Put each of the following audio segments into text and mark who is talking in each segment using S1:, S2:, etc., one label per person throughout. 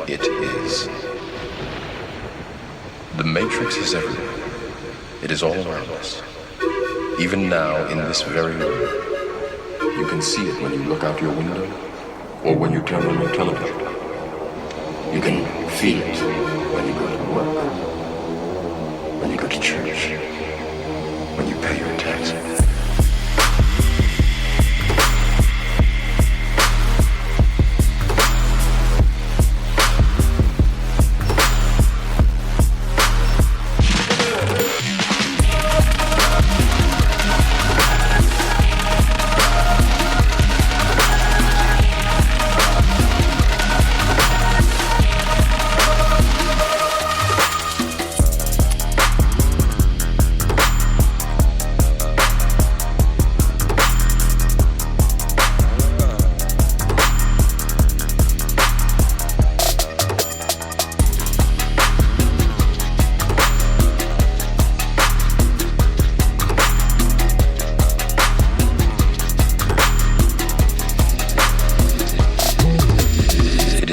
S1: It is. The matrix is everywhere. It is all around us. Even now, in this very room. You can see it when you look out your window or when you turn on your television. You can feel it when you go to work, when you go to church, when you pay your taxes.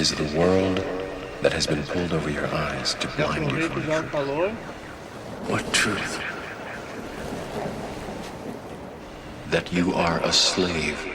S1: The world that has been pulled over your eyes to blind you from the truth. What truth? That you are a slave